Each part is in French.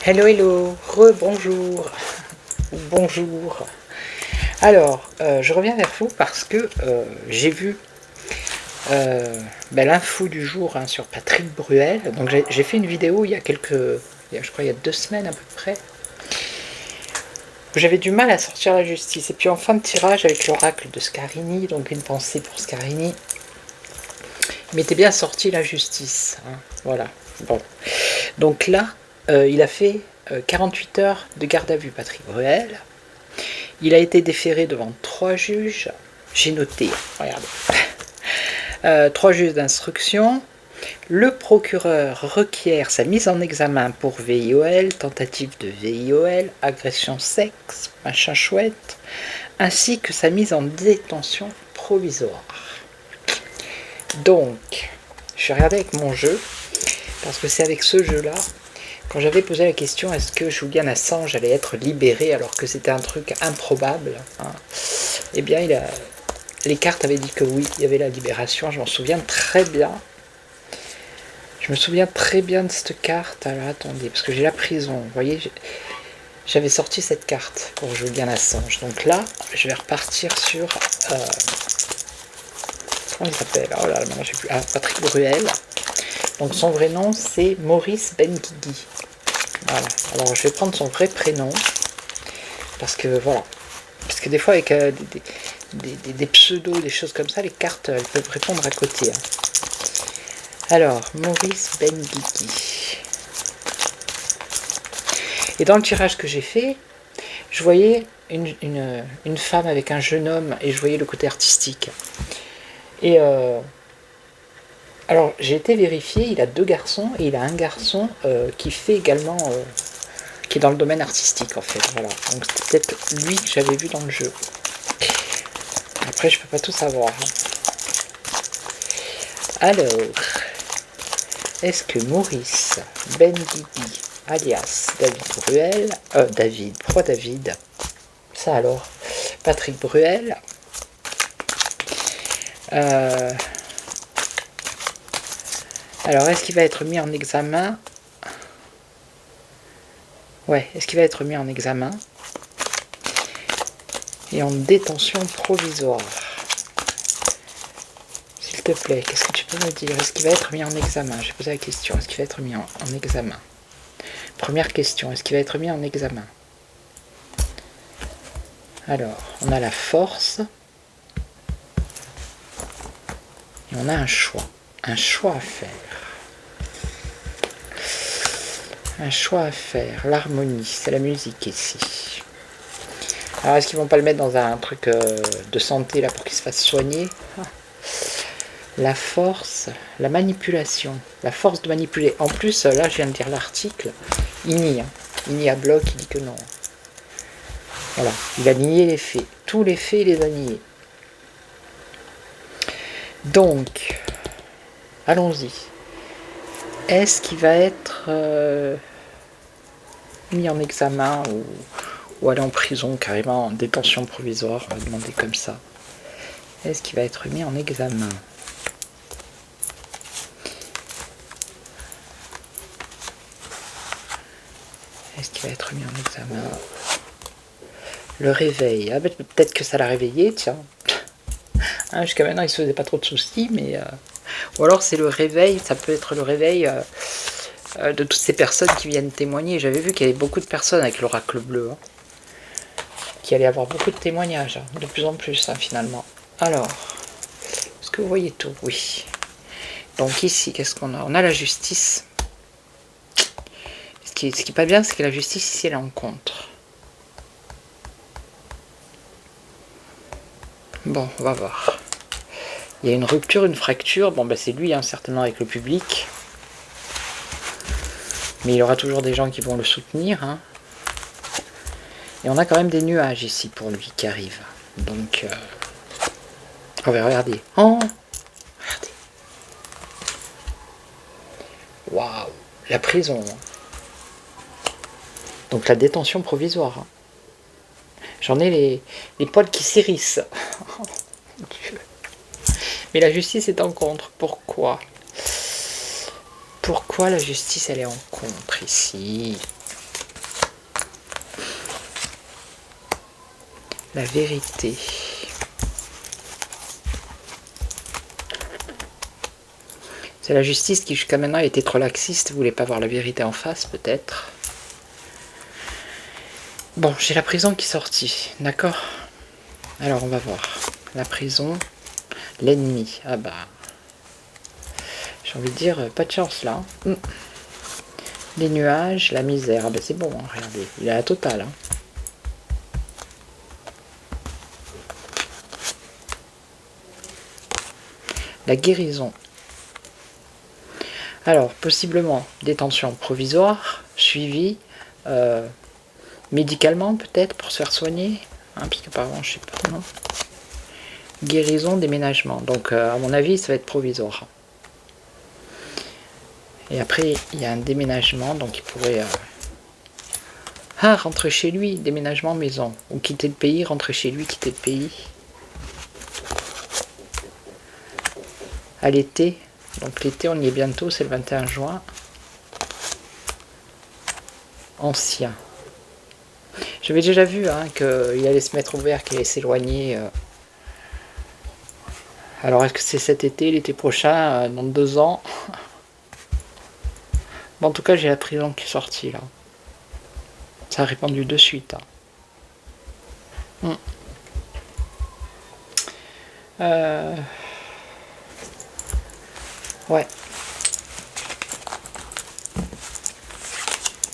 Hello, hello, re-bonjour, ou bonjour. Alors, je reviens vers vous parce que j'ai vu l'info du jour sur Patrick Bruel. Donc j'ai fait une vidéo il y a je crois il y a 2 semaines à peu près. J'avais du mal à sortir la justice. Et puis en fin de tirage avec l'oracle de Scarini, donc une pensée pour Scarini, il m'était bien sorti la justice. Voilà. Bon. Donc là, il a fait 48 heures de garde à vue, Patrick Bruel. Il a été déféré devant 3 juges. J'ai noté, regardez. 3 juges d'instruction. Le procureur requiert sa mise en examen pour VIOL, tentative de VIOL, agression sexe, machin chouette, ainsi que sa mise en détention provisoire. Donc, je vais regarder avec mon jeu, parce que c'est avec ce jeu-là, quand j'avais posé la question est-ce que Julian Assange allait être libéré alors que c'était un truc improbable, eh bien les cartes avaient dit que oui, il y avait la libération, je m'en souviens très bien. Je me souviens très bien de cette carte. Alors attendez, parce que j'ai la prison, vous voyez, j'avais sorti cette carte pour Julian Assange. Donc là, je vais repartir sur... comment il s'appelle? Oh là là, maintenant j'ai plus... Patrick Bruel. Donc son vrai nom, c'est Maurice Benguigui. Voilà. Alors je vais prendre son vrai prénom. Parce que voilà. Parce que des fois, avec des pseudos, des choses comme ça, les cartes, elles peuvent répondre à côté. Alors, Maurice Benguigui. Et dans le tirage que j'ai fait, je voyais une femme avec un jeune homme et je voyais le côté artistique. Et alors, j'ai été vérifié, il a 2 garçons et il a un garçon qui fait également... qui est dans le domaine artistique en fait, voilà. Donc c'était peut-être lui que j'avais vu dans le jeu. Après, je peux pas tout savoir. Alors, est-ce que Maurice Benguigui, alias David Bruel, David, pourquoi David? Ça alors, Patrick Bruel, alors est-ce qu'il va être mis en examen? Ouais, est-ce qu'il va être mis en examen et en détention provisoire? S'il te plaît, qu'est-ce que tu peux me dire? Est-ce qu'il va être mis en examen? J'ai posé la question, est-ce qu'il va être mis en examen? Première question, est-ce qu'il va être mis en examen? Alors, on a la force et on a un choix à faire. Un choix à faire, l'harmonie, c'est la musique ici. Alors est-ce qu'ils vont pas le mettre dans un truc de santé là pour qu'il se fasse soigner? La force, la manipulation, la force de manipuler. En plus, là je viens de lire l'article, il nie à bloc, il dit que non. Voilà, il a nié les faits, tous les faits il les a niés. Donc, allons-y. Est-ce qu'il va être mis en examen ou aller en prison, carrément en détention provisoire, on va demander comme ça. Est-ce qu'il va être mis en examen? Est-ce qu'il va être mis en examen? Le réveil, peut-être que ça l'a réveillé, tiens. Jusqu'à maintenant il se faisait pas trop de soucis, mais... Ou alors c'est le réveil, ça peut être le réveil de toutes ces personnes qui viennent témoigner. J'avais vu qu'il y avait beaucoup de personnes avec l'oracle bleu, qui allait avoir beaucoup de témoignages, de plus en plus finalement. Alors, est-ce que vous voyez tout? Oui. Donc ici, qu'est-ce qu'on a? On a la justice. Ce qui est pas bien, c'est que la justice ici, elle est en contre. Bon, on va voir. Il y a une rupture, une fracture. Bon, c'est lui, certainement avec le public. Mais il y aura toujours des gens qui vont le soutenir. Et on a quand même des nuages ici pour lui qui arrivent. Donc, on va regarder. Oh, regardez. Waouh, la prison. Donc la détention provisoire. J'en ai les poils qui s'hérissent. Oh, mon Dieu. Mais la justice est en contre. Pourquoi? Pourquoi la justice elle est en contre ici? La vérité. C'est la justice qui jusqu'à maintenant était trop laxiste, voulait pas voir la vérité en face peut-être. Bon, j'ai la prison qui est sortie, d'accord? Alors on va voir. La prison, l'ennemi. Ah bah, j'ai envie de dire, pas de chance là. Les nuages, la misère. Ah bah c'est bon, hein, regardez, il est à la totale. Hein. La guérison. Alors, possiblement, détention provisoire, suivie, médicalement peut-être, pour se faire soigner. Hein, parce qu'apparemment, je sais pas, non. Guérison, déménagement. Donc, à mon avis, ça va être provisoire. Et après, il y a un déménagement, donc il pourrait... rentrer chez lui, déménagement maison. Ou quitter le pays, rentrer chez lui, quitter le pays. À l'été. Donc l'été, on y est bientôt, c'est le 21 juin. Ancien. J'avais déjà vu hein, qu'il allait se mettre ouvert, qu'il allait s'éloigner. Alors est-ce que c'est cet été, l'été prochain, dans 2 ans? Bon, en tout cas, j'ai la prison qui est sortie là. Ça a répandu de suite. Hein. Ouais.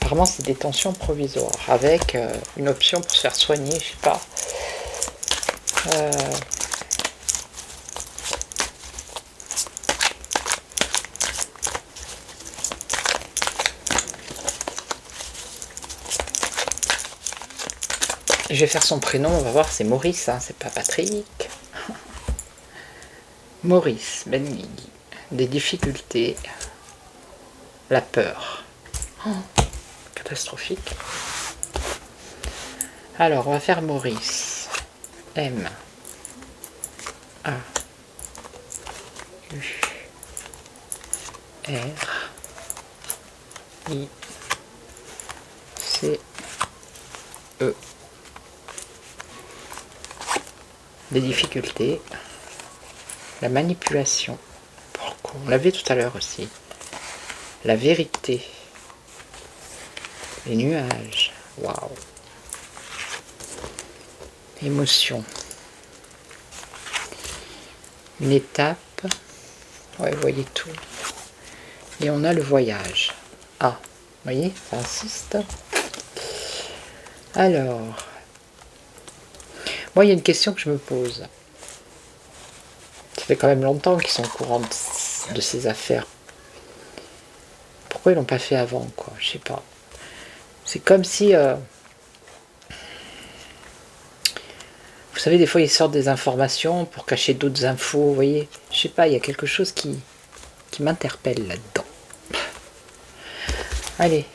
Apparemment, c'est détention provisoire avec une option pour se faire soigner, je sais pas. Je vais faire son prénom, on va voir, c'est Maurice, hein, c'est pas Patrick. Maurice Benguigui. Des difficultés, la peur. Catastrophique. Alors, on va faire Maurice. M. A. U. R. I. C. E. Des difficultés, la manipulation, pourquoi on l'avait tout à l'heure aussi, la vérité, les nuages, waouh, émotion, une étape, ouais, vous voyez tout, et on a le voyage. Ah, vous voyez, ça insiste. Alors, moi, il y a une question que je me pose. Ça fait quand même longtemps qu'ils sont au courant de ces affaires. Pourquoi ils l'ont pas fait avant, quoi? Je sais pas. C'est comme si... vous savez, des fois, ils sortent des informations pour cacher d'autres infos, vous voyez. Je sais pas, il y a quelque chose qui m'interpelle là-dedans. Allez.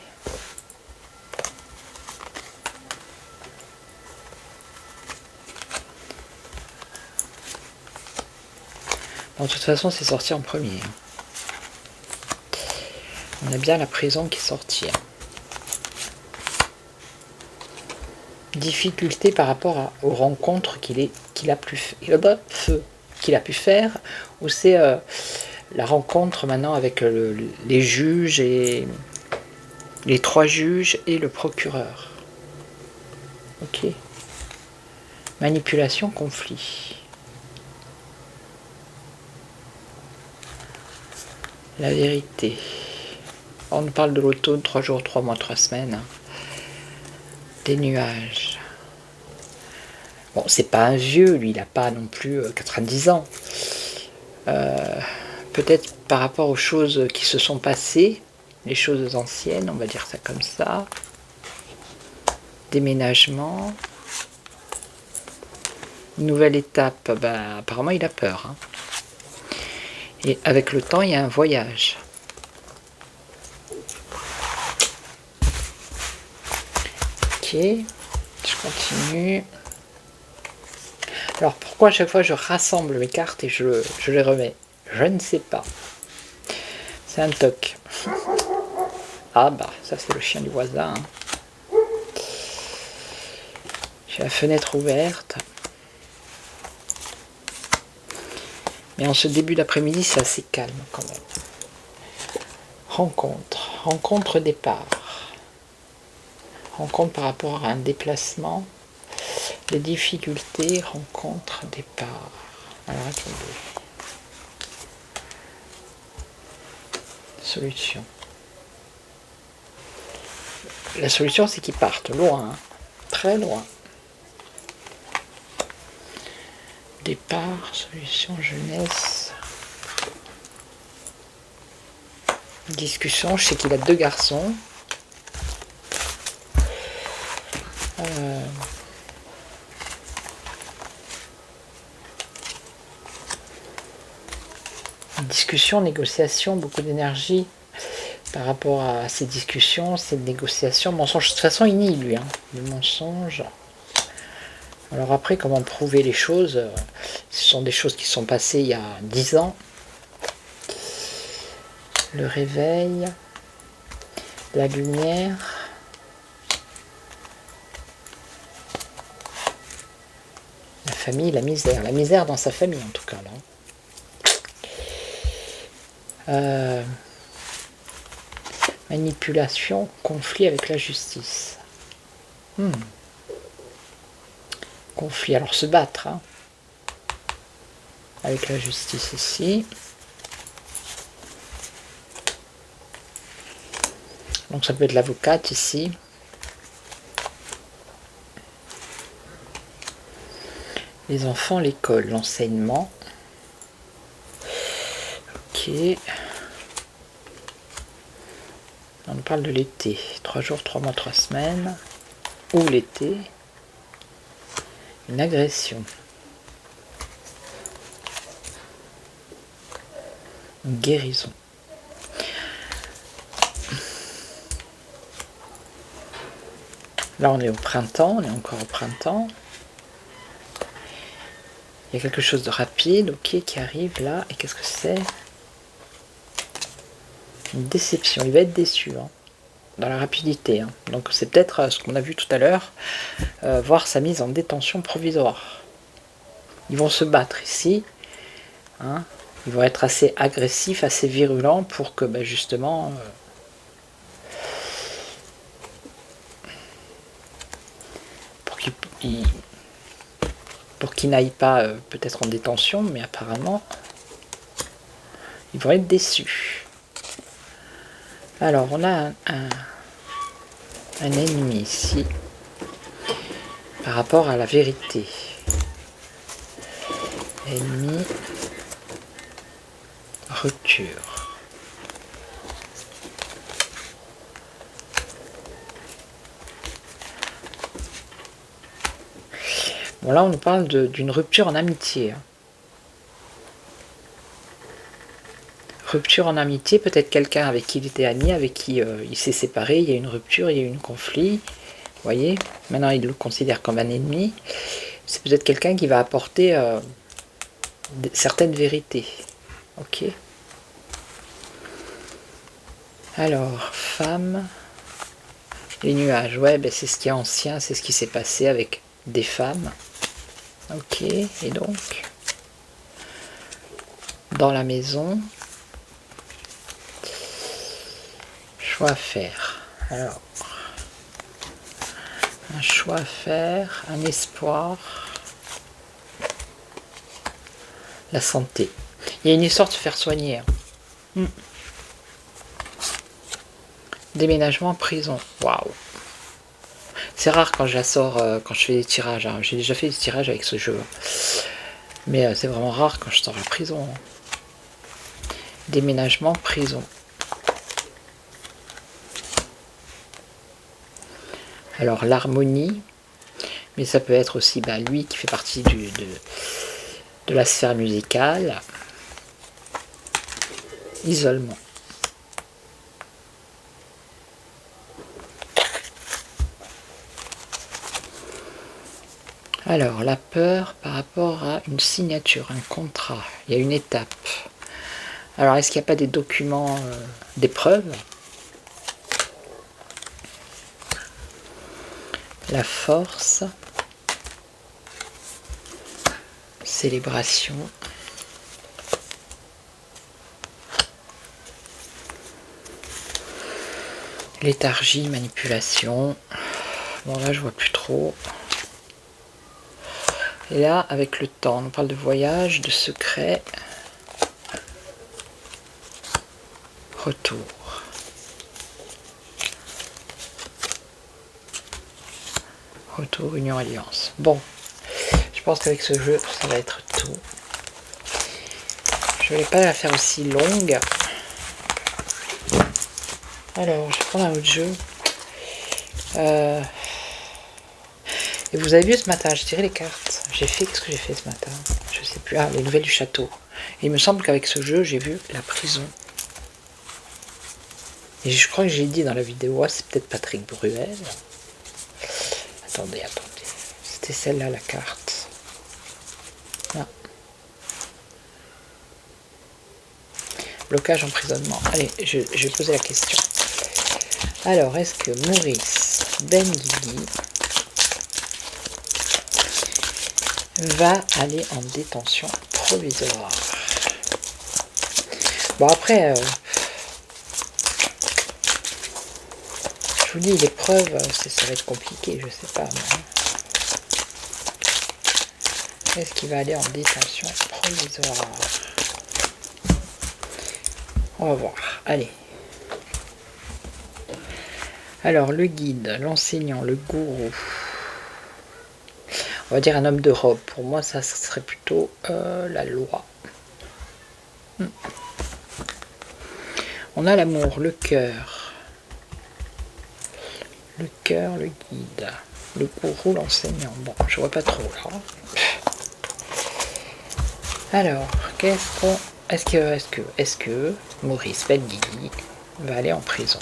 Bon, de toute façon, c'est sorti en premier. On a bien la prison qui est sortie. Difficulté par rapport aux rencontres qu'il a pu faire, ou c'est la rencontre maintenant avec les juges et les 3 juges et le procureur. Ok. Manipulation, conflit. La vérité. On nous parle de l'automne, 3 jours, 3 mois, 3 semaines. Des nuages. Bon, c'est pas un vieux, lui, il n'a pas non plus 90 ans. Peut-être par rapport aux choses qui se sont passées, les choses anciennes, on va dire ça comme ça. Déménagement. Nouvelle étape, ben, apparemment il a peur. Hein. Et avec le temps, il y a un voyage. Ok, je continue. Alors pourquoi à chaque fois je rassemble mes cartes et je les remets? Je ne sais pas. C'est un toc. Ah bah, ça c'est le chien du voisin. Hein. J'ai la fenêtre ouverte. Mais en ce début d'après-midi, c'est assez calme quand même. Rencontre départ. Rencontre par rapport à un déplacement. Des difficultés, rencontre départ. Alors attendez. Solution. La solution, c'est qu'ils partent loin, hein. Très loin. Départ, solution, jeunesse. Discussion, je sais qu'il a 2 garçons. Discussion, négociation, beaucoup d'énergie par rapport à ces discussions, ces négociations. Mensonge, de toute façon, il nie lui, hein, le mensonge. Alors après, comment prouver les choses? Ce sont des choses qui sont passées il y a 10 ans. Le réveil, la lumière. La famille, la misère. La misère dans sa famille, en tout cas, là. Manipulation, conflit avec la justice. Conflit, alors se battre, hein, avec la justice ici. Donc ça peut être l'avocate ici. Les enfants, l'école, l'enseignement. Ok. On parle de l'été. 3 jours, 3 mois, 3 semaines. Ou l'été. Une agression. Une guérison. Là, on est au printemps, on est encore au printemps. Il y a quelque chose de rapide, ok, qui arrive là. Et qu'est-ce que c'est? Une déception. Il va être déçu, hein, dans la rapidité. Hein. Donc c'est peut-être ce qu'on a vu tout à l'heure, voir sa mise en détention provisoire. Ils vont se battre ici. Hein. Ils vont être assez agressifs, assez virulents pour que justement... pour qu'ils n'aillent pas peut-être en détention, mais apparemment ils vont être déçus. Alors on a un ennemi ici par rapport à la vérité. Ennemi, rupture. Bon, là, on nous parle d'une rupture en amitié. Rupture en amitié, peut-être quelqu'un avec qui il était ami, avec qui il s'est séparé, il y a une rupture, il y a eu un conflit. Vous voyez, maintenant il le considère comme un ennemi. C'est peut-être quelqu'un qui va apporter certaines vérités. Ok. Alors, femme, les nuages, ouais, c'est ce qui est ancien, c'est ce qui s'est passé avec des femmes. Ok, et donc, dans la maison, choix à faire. Alors, un choix à faire, un espoir, la santé. Il y a une histoire de se faire soigner. Déménagement, prison. Waouh. C'est rare quand je la sors, quand je fais des tirages. Hein. J'ai déjà fait des tirages avec ce jeu. Mais c'est vraiment rare quand je sors la prison. Déménagement, prison. Alors l'harmonie, mais ça peut être aussi lui qui fait partie de la sphère musicale. Isolement. Alors, la peur par rapport à une signature, un contrat, il y a une étape. Alors, est-ce qu'il n'y a pas des documents, des preuves? La force, célébration. Léthargie, manipulation. Bon là je vois plus trop. Et là avec le temps, on parle de voyage, de secret. Retour. Retour, union, alliance. Bon, je pense qu'avec ce jeu, ça va être tout. Je ne vais pas la faire aussi longue. Alors, je vais prendre un autre jeu. Et vous avez vu ce matin, j'ai tiré les cartes. J'ai fait, qu'est-ce que j'ai fait ce matin? Je sais plus. Ah, les nouvelles du château. Et il me semble qu'avec ce jeu, j'ai vu la prison. Et je crois que j'ai dit dans la vidéo, c'est peut-être Patrick Bruel. Attendez. C'était celle-là, la carte. Non. Blocage, emprisonnement. Allez, je vais poser la question. Alors, est-ce que Maurice Benguigui va aller en détention provisoire? Bon, après, je vous dis, l'épreuve, ça va être compliqué, je sais pas. Est-ce qu'il va aller en détention provisoire? On va voir. Allez. Alors, le guide, l'enseignant, le gourou. On va dire un homme de robe. Pour moi, ça serait plutôt la loi. On a l'amour, le cœur. Le cœur, le guide. Le gourou, l'enseignant. Bon, je vois pas trop là. Alors, est-ce que Maurice Benguigui va aller en prison?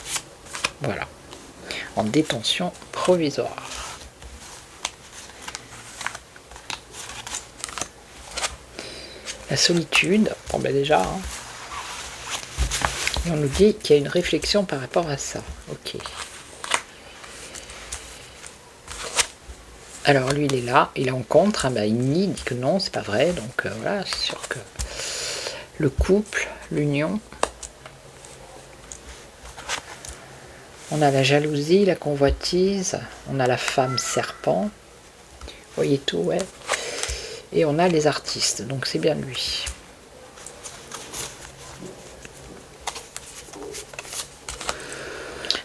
Voilà. En détention provisoire. La solitude, bon ben déjà, hein. Et on nous dit qu'il y a une réflexion par rapport à ça. Ok. Alors lui il est là, il est en contre, hein, ben, il nie, il dit que non, c'est pas vrai, donc voilà, c'est sûr que le couple, l'union, on a la jalousie, la convoitise, on a la femme serpent, vous voyez tout, ouais, et on a les artistes, donc c'est bien lui.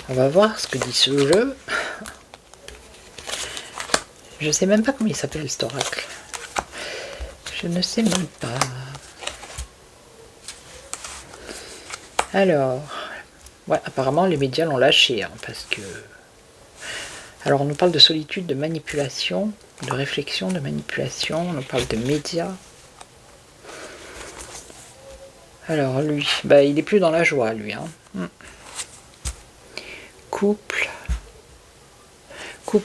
On va voir ce que dit ce jeu. Je sais même pas comment il s'appelle cet oracle. Je ne sais même pas. Alors, ouais, apparemment les médias l'ont lâché, hein, parce que... Alors on nous parle de solitude, de manipulation, de réflexion, de manipulation, on nous parle de médias. Alors lui, bah, il est plus dans la joie lui. Hein. Couple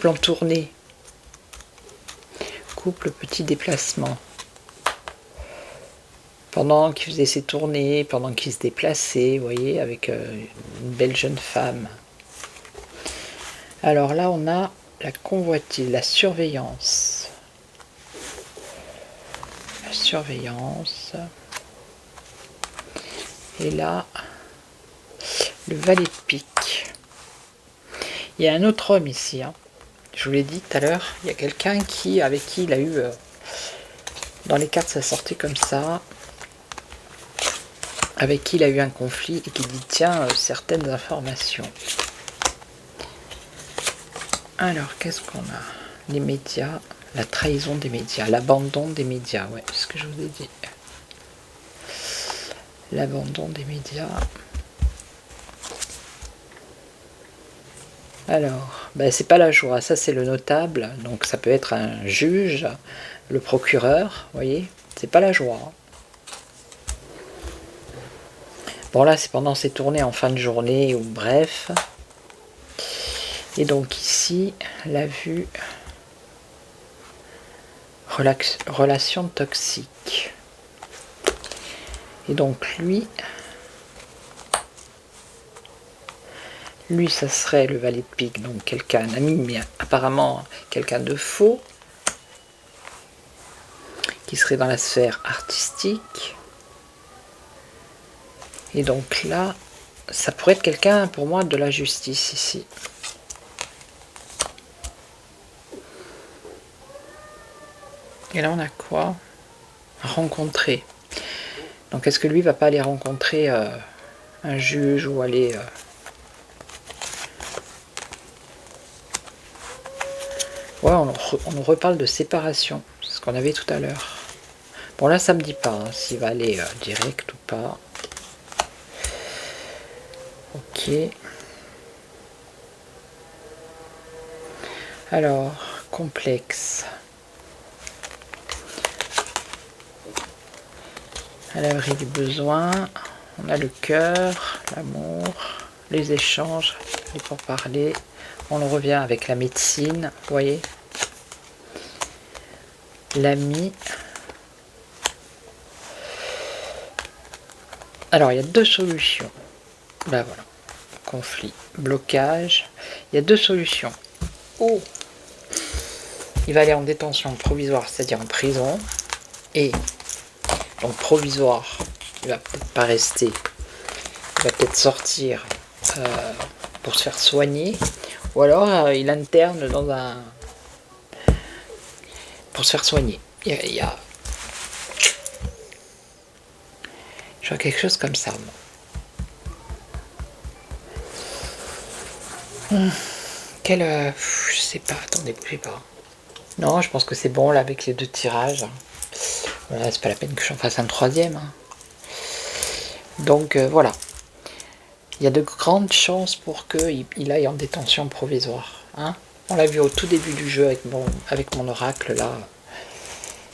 en tournée. Couple petit déplacement. Pendant qu'il faisait ses tournées, pendant qu'il se déplaçait, vous voyez, avec une belle jeune femme. Alors là, on a la convoitise, la surveillance. La surveillance. Et là, le valet de pique. Il y a un autre homme ici. Hein. Je vous l'ai dit tout à l'heure, il y a quelqu'un avec qui il a eu... dans les cartes, ça sortait comme ça. Avec qui il a eu un conflit et qui dit tiens certaines informations. Alors qu'est-ce qu'on a? Les médias, la trahison des médias, l'abandon des médias, ouais, c'est ce que je vous ai dit. L'abandon des médias. Alors, ben, c'est pas la joie, ça c'est le notable, donc ça peut être un juge, le procureur, vous voyez, c'est pas la joie. Hein. Bon là c'est pendant ces tournées en fin de journée ou bref. Et donc ici, la vue, relation toxique. Et donc lui ça serait le valet de pique, donc quelqu'un, un ami, mais apparemment quelqu'un de faux, qui serait dans la sphère artistique. Et donc là, ça pourrait être quelqu'un, pour moi, de la justice ici. Et là, on a quoi? Rencontrer. Donc, est-ce que lui va pas aller rencontrer un juge ou aller... Ouais, on nous reparle de séparation. C'est ce qu'on avait tout à l'heure. Bon, là, ça me dit pas hein, s'il va aller direct ou pas. Ok. Alors, complexe. À l'abri du besoin. On a le cœur, l'amour, les échanges, les pourparlers. On revient avec la médecine, vous voyez. L'ami. Alors, il y a deux solutions. Là, voilà. Conflit, blocage. Il y a deux solutions. Oh, il va aller en détention provisoire, c'est-à-dire en prison. Et donc provisoire, il va peut-être pas rester. Il va peut-être sortir pour se faire soigner. Ou alors il interne dans un... pour se faire soigner. Il y a... Je vois quelque chose comme ça. Je sais pas, attendez, bougez pas. Non, je pense que c'est bon là avec les deux tirages. Voilà, c'est pas la peine que j'en fasse un troisième. Hein. Donc voilà. Il y a de grandes chances pour qu'il aille en détention provisoire. Hein. On l'a vu au tout début du jeu avec mon oracle là.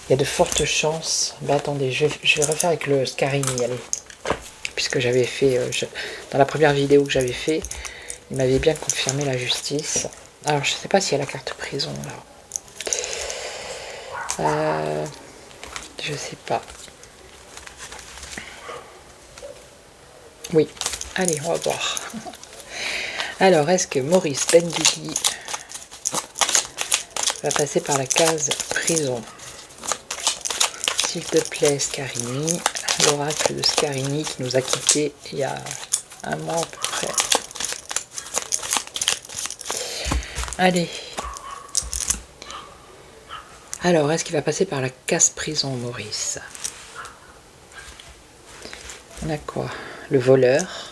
Il y a de fortes chances. Bah attendez, je vais refaire avec le Scarini, allez. Puisque j'avais fait, dans la première vidéo que j'avais fait, il m'avait bien confirmé la justice. Alors je sais pas s'il y a la carte prison là. Je sais pas. Oui, allez, on va voir. Alors, est-ce que Maurice Bendili va passer par la case prison? S'il te plaît, Scarini, l'oracle de Scarini qui nous a quittés il y a un mois à peu près. Allez. Alors, est-ce qu'il va passer par la case prison, Maurice? On a quoi? Le voleur.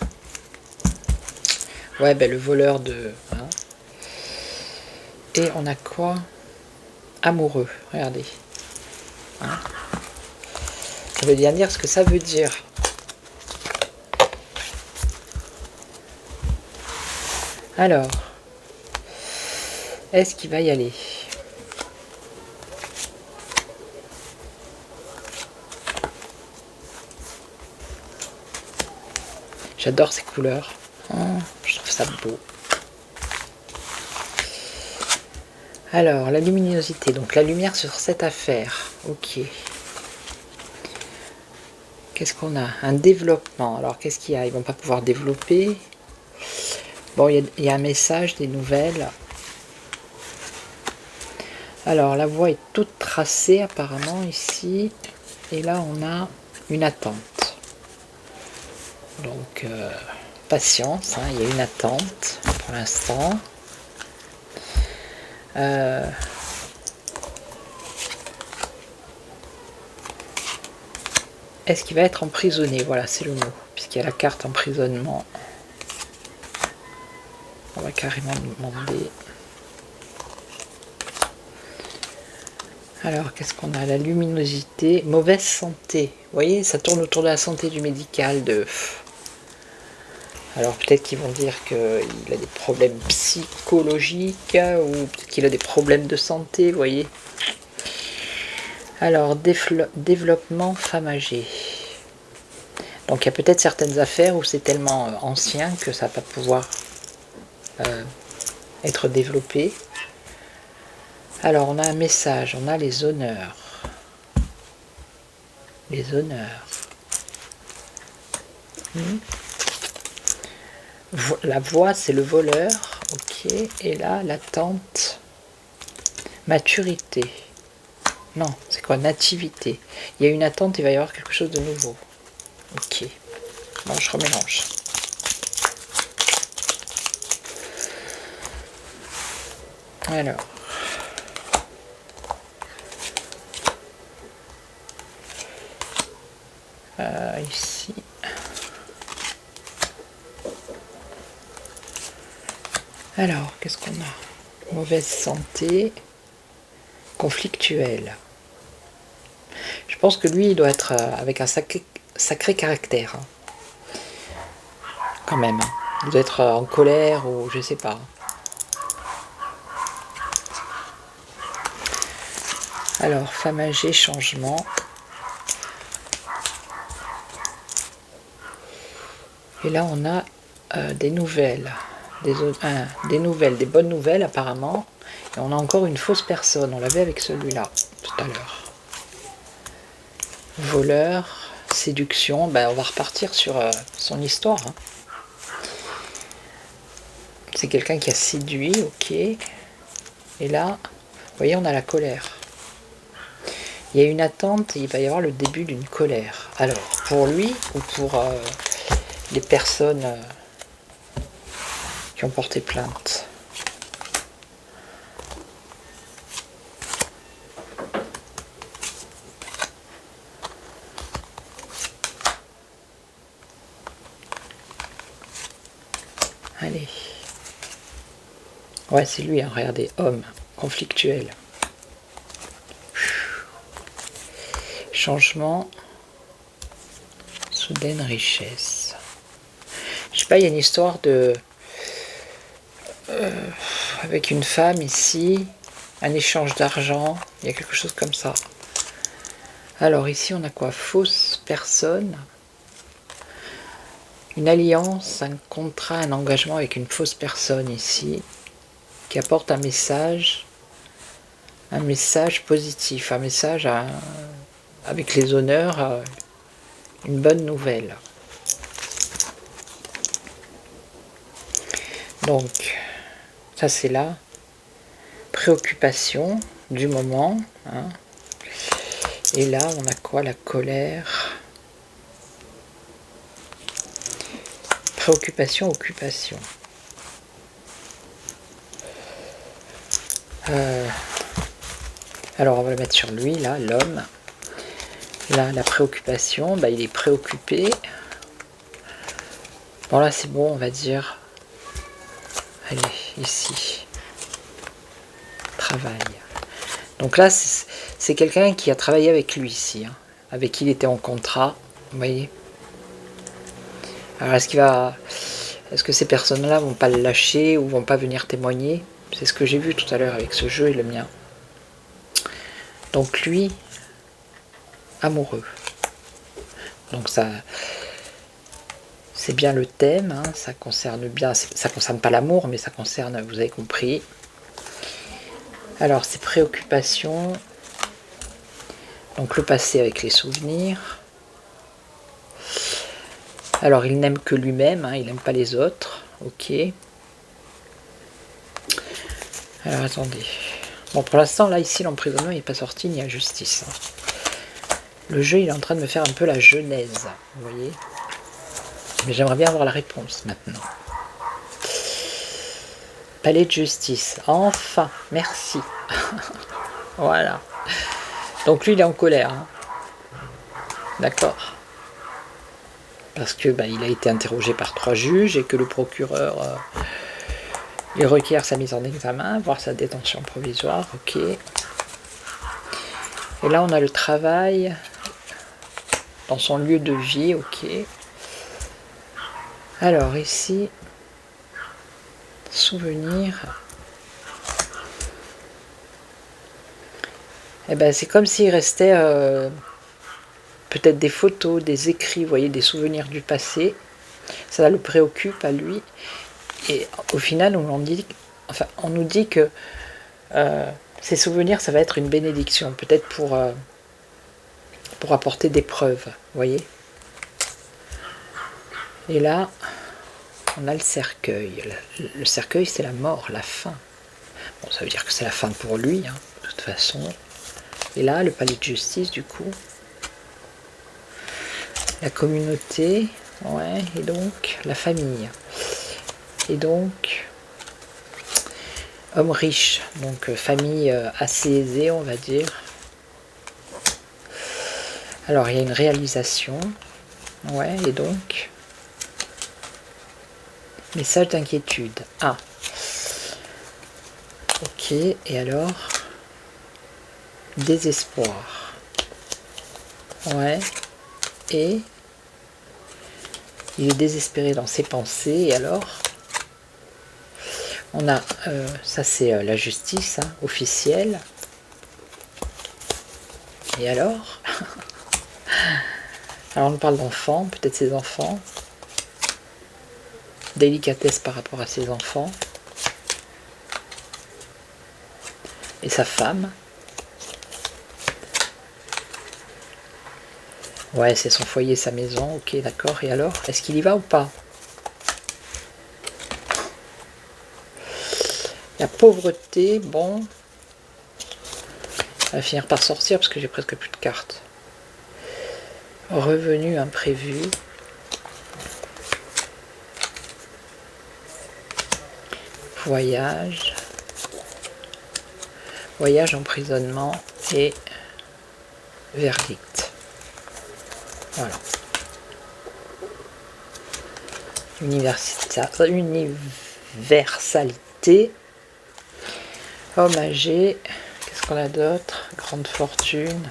Ouais, ben le voleur de... Hein. Et on a quoi? Amoureux, regardez. Hein, je veux bien dire ce que ça veut dire. Alors, est-ce qu'il va y aller? J'adore ces couleurs. Oh, je trouve ça beau. Alors, la luminosité. Donc, la lumière sur cette affaire. Ok. Qu'est-ce qu'on a? Un développement. Alors, qu'est-ce qu'il y a? Ils vont pas pouvoir développer. Bon, il y a un message, des nouvelles. Alors, la voie est toute tracée, apparemment, ici. Et là, on a une attente. Donc, patience, hein, il y a une attente pour l'instant. Est-ce qu'il va être emprisonné? Voilà, c'est le mot, puisqu'il y a la carte emprisonnement. On va carrément demander. Alors, qu'est-ce qu'on a? La luminosité, mauvaise santé. Vous voyez, ça tourne autour de la santé du médical. Alors, peut-être qu'ils vont dire qu'il a des problèmes psychologiques, ou peut-être qu'il a des problèmes de santé, vous voyez. Alors, développement femme âgée. Donc, il y a peut-être certaines affaires où c'est tellement ancien que ça ne va pas pouvoir être développé. Alors, on a un message, on a les honneurs. Les honneurs. La voix, c'est le voleur. Ok. Et là, l'attente. Maturité. Non, c'est quoi? Nativité. Il y a une attente, il va y avoir quelque chose de nouveau. Ok. Bon, je remélange. Alors. Ici. Alors, qu'est-ce qu'on a? Mauvaise santé. Conflictuel. Je pense que lui, il doit être avec un sacré caractère. Hein. Quand même. Il doit être en colère ou je sais pas. Alors, femme âgée, changement. Et là, on a des nouvelles. Des nouvelles, des bonnes nouvelles apparemment. Et on a encore une fausse personne. On l'avait avec celui-là tout à l'heure. Voleur, séduction. Ben, on va repartir sur son histoire. Hein. C'est quelqu'un qui a séduit, ok. Et là, vous voyez, on a la colère. Il y a une attente et il va y avoir le début d'une colère. Alors, pour lui ou pour les personnes qui ont porté plainte. Allez. Ouais, c'est lui, hein, regardez, homme, conflictuel. Changement, soudaine richesse. Je sais pas, il y a une histoire de... avec une femme ici, un échange d'argent, il y a quelque chose comme ça. Alors ici, on a quoi? Fausse personne. Une alliance, un contrat, un engagement avec une fausse personne ici, qui apporte un message positif, un message avec les honneurs, une bonne nouvelle. Donc, ça c'est la préoccupation du moment. Hein. Et là, on a quoi? La colère. Préoccupation, occupation. Alors, on va le mettre sur lui, là, l'homme. Là, la préoccupation, bah, il est préoccupé. Bon, là, c'est bon, on va dire. Allez, ici. Travail. Donc là, c'est quelqu'un qui a travaillé avec lui ici. Hein, avec qui il était en contrat. Vous voyez? Alors, est-ce que ces personnes-là vont pas le lâcher ou vont pas venir témoigner? C'est ce que j'ai vu tout à l'heure avec ce jeu et le mien. Donc lui, amoureux. Donc ça, c'est bien le thème, hein, ça concerne bien, ça concerne pas l'amour, mais ça concerne, vous avez compris. Alors ses préoccupations, donc le passé avec les souvenirs. Alors il n'aime que lui-même, hein, il n'aime pas les autres, ok. Alors attendez. Bon, pour l'instant, là, ici, l'emprisonnement n'est pas sorti ni à justice. Hein. Le jeu, il est en train de me faire un peu la genèse, vous voyez. Mais j'aimerais bien avoir la réponse, maintenant. Palais de justice. Enfin, merci. Voilà. Donc, lui, il est en colère. Hein. D'accord. Parce que il a été interrogé par 3 juges et que le procureur... il requiert sa mise en examen, voire sa détention provisoire, ok. Et là, on a le travail dans son lieu de vie, ok. Alors, ici, souvenir. Eh ben, c'est comme s'il restait peut-être des photos, des écrits, vous voyez, des souvenirs du passé. Ça le préoccupe à lui. Et au final, on nous dit que ces souvenirs, ça va être une bénédiction, peut-être pour apporter des preuves, vous voyez. Et là, on a le cercueil. Le cercueil, c'est la mort, la fin. Bon, ça veut dire que c'est la fin pour lui, hein, de toute façon. Et là, le palais de justice, du coup. La communauté, ouais, et donc la famille. Et donc, homme riche, donc famille assez aisée, on va dire. Alors, il y a une réalisation, ouais, et donc, message d'inquiétude. Ah, ok, et alors, désespoir. Ouais, et il est désespéré dans ses pensées, et alors, on a, ça c'est la justice hein, officielle. Et alors on parle d'enfants, peut-être ses enfants. Délicatesse par rapport à ses enfants. Et sa femme. Ouais, c'est son foyer, sa maison, ok, d'accord. Et alors, est-ce qu'il y va ou pas? La pauvreté, bon. Elle va finir par sortir parce que j'ai presque plus de cartes. Revenu imprévu. Voyage. Voyage, emprisonnement et verdict. Voilà. Universalité. Homme âgé. Qu'est-ce qu'on a d'autre? Grande fortune.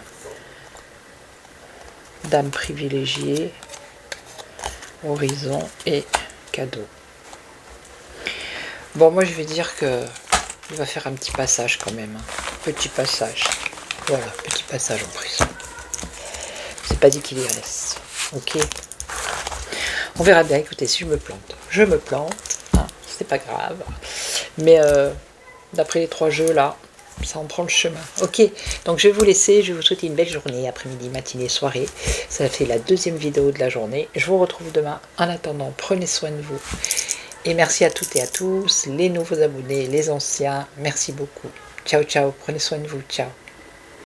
Dame privilégiée. Horizon et cadeau. Bon, moi je vais dire que il va faire un petit passage quand même. Petit passage. Voilà, petit passage en prison. C'est pas dit qu'il y reste. Ok. On verra bien. Écoutez, si je me plante, je me plante. Hein, c'est pas grave. Mais d'après les 3 jeux là, ça en prend le chemin. Ok. Donc je vais vous laisser. Je vais vous souhaiter une belle journée, après-midi, matinée, soirée. Ça fait la 2e vidéo de la journée. Je vous retrouve demain. En attendant, prenez soin de vous. Et merci à toutes et à tous, les nouveaux abonnés, les anciens. Merci beaucoup. Ciao, ciao. Prenez soin de vous. Ciao.